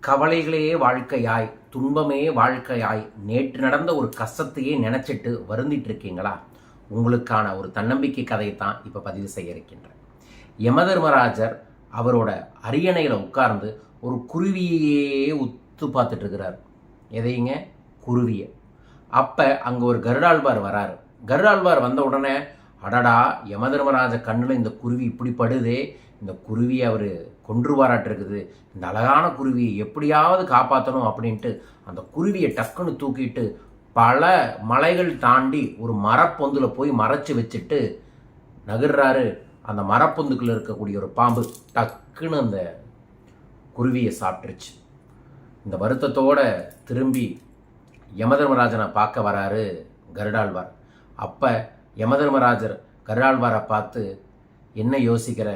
கவலைகளே வாழ்க்கையாய், துன்பமே வாழ்க்கையாய், நேற்று நடந்த ஒரு கஷ்டத்தையே நினச்சிட்டு வருந்திட்டு இருக்கீங்களா? உங்களுக்கான ஒரு தன்னம்பிக்கை கதையை தான் இப்போ பதிவு செய்ய இருக்கின்றேன். யமதர்மராஜர் அவரோட அரியணையில் உட்கார்ந்து ஒரு குருவியையே உத்து பார்த்துட்டு இருக்கிறார். எதையுங்க? குருவியை. அப்போ அங்கே ஒரு கருடாழ்வார் வராரு. கருடாழ்வார் வந்த உடனே, அடடா, யமதர்மராஜ கண்ணில் இந்த குருவி இப்படி படுதே, இந்த குருவியை அவர் கொன்றுவாராட்டிருக்குது, இந்த அழகான குருவியை எப்படியாவது காப்பாற்றணும் அப்படின்ட்டு அந்த குருவியை டக்குன்னு தூக்கிட்டு பல மலைகள் தாண்டி ஒரு மரப்பொந்தில் போய் மறைச்சி வச்சுட்டு நகர்றாரு. அந்த மரப்பொந்துக்குள்ள இருக்கக்கூடிய ஒரு பாம்பு டக்குன்னு அந்த குருவியை சாப்பிட்டுருச்சு. இந்த வருத்தத்தோட திரும்பி யமதர்மராஜனை பார்க்க வராரு கருடாழ்வார். அப்போ யமதர்மராஜர் கருடாழ்வாரை பார்த்து, என்ன யோசிக்கிற,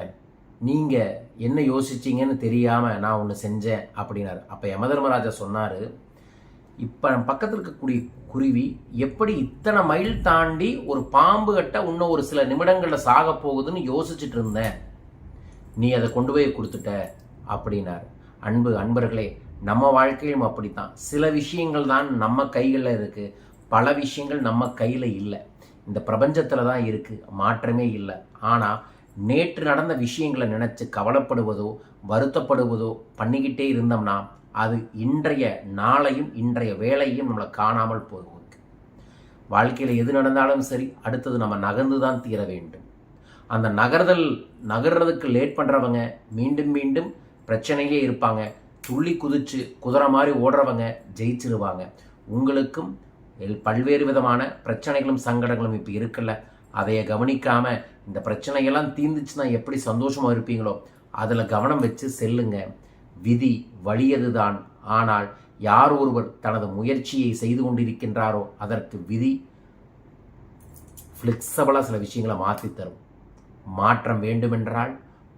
நீங்கள் என்ன யோசிச்சிங்கன்னு தெரியாமல் நான் ஒன்று செஞ்சேன் அப்படின்னாரு. அப்போ யமதர்மராஜர் சொன்னார், இப்போ பக்கத்தில் இருக்கக்கூடிய குருவி எப்படி இத்தனை மைல் தாண்டி ஒரு பாம்பு கட்ட இன்னும் ஒரு சில நிமிடங்களில் சாக போகுதுன்னு யோசிச்சுட்டு இருந்தேன், நீ அதை கொண்டு போய் கொடுத்துட்ட அப்படின்னாரு. அன்பர்களே, நம்ம வாழ்க்கையிலும் அப்படித்தான். சில விஷயங்கள் தான் நம்ம கைகளில் இருக்குது, பல விஷயங்கள் நம்ம கையில் இல்லை. இந்த பிரபஞ்சத்தில் தான் இருக்குது, மாற்றமே இல்லை. ஆனால் நேற்று நடந்த விஷயங்களை நினச்சி கவலைப்படுவதோ வருத்தப்படுவதோ பண்ணிக்கிட்டே இருந்தோம்னா அது இன்றைய நாளையும் இன்றைய வேலையும் நம்மளை காணாமல் போகும். வாழ்க்கையில் எது நடந்தாலும் சரி, அடுத்தது நம்ம நகர்ந்து தான் தீர வேண்டும். அந்த நகர்றதுக்கு லேட் பண்ணுறவங்க மீண்டும் மீண்டும் பிரச்சனையே இருப்பாங்க. துள்ளி குதிச்சு குதிரை மாதிரி ஓடுறவங்க ஜெயிச்சிருவாங்க. உங்களுக்கும் பல்வேறு விதமான பிரச்சனைகளும் சங்கடங்களும் இப்போ இருக்குல்ல, அதைய கவனிக்காமல் இந்த பிரச்சனையெல்லாம் தீர்ந்துச்சுன்னா எப்படி சந்தோஷமாக இருப்பீங்களோ அதில் கவனம் வச்சு செல்லுங்க. விதி வலியது தான், ஆனால் யார் ஒருவர் தனது முயற்சியை செய்து கொண்டிருக்கின்றாரோ அதற்கு விதி ஃப்ளெக்சபிளாக சில விஷயங்களை மாற்றி தரும். மாற்றம் வேண்டுமென்றால்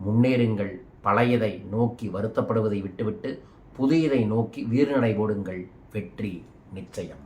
முன்னேறுங்கள். பழையதை நோக்கி வருத்தப்படுவதை விட்டுவிட்டு புதியதை நோக்கி வீறுநடை போடுங்கள். வெற்றி நிச்சயம்.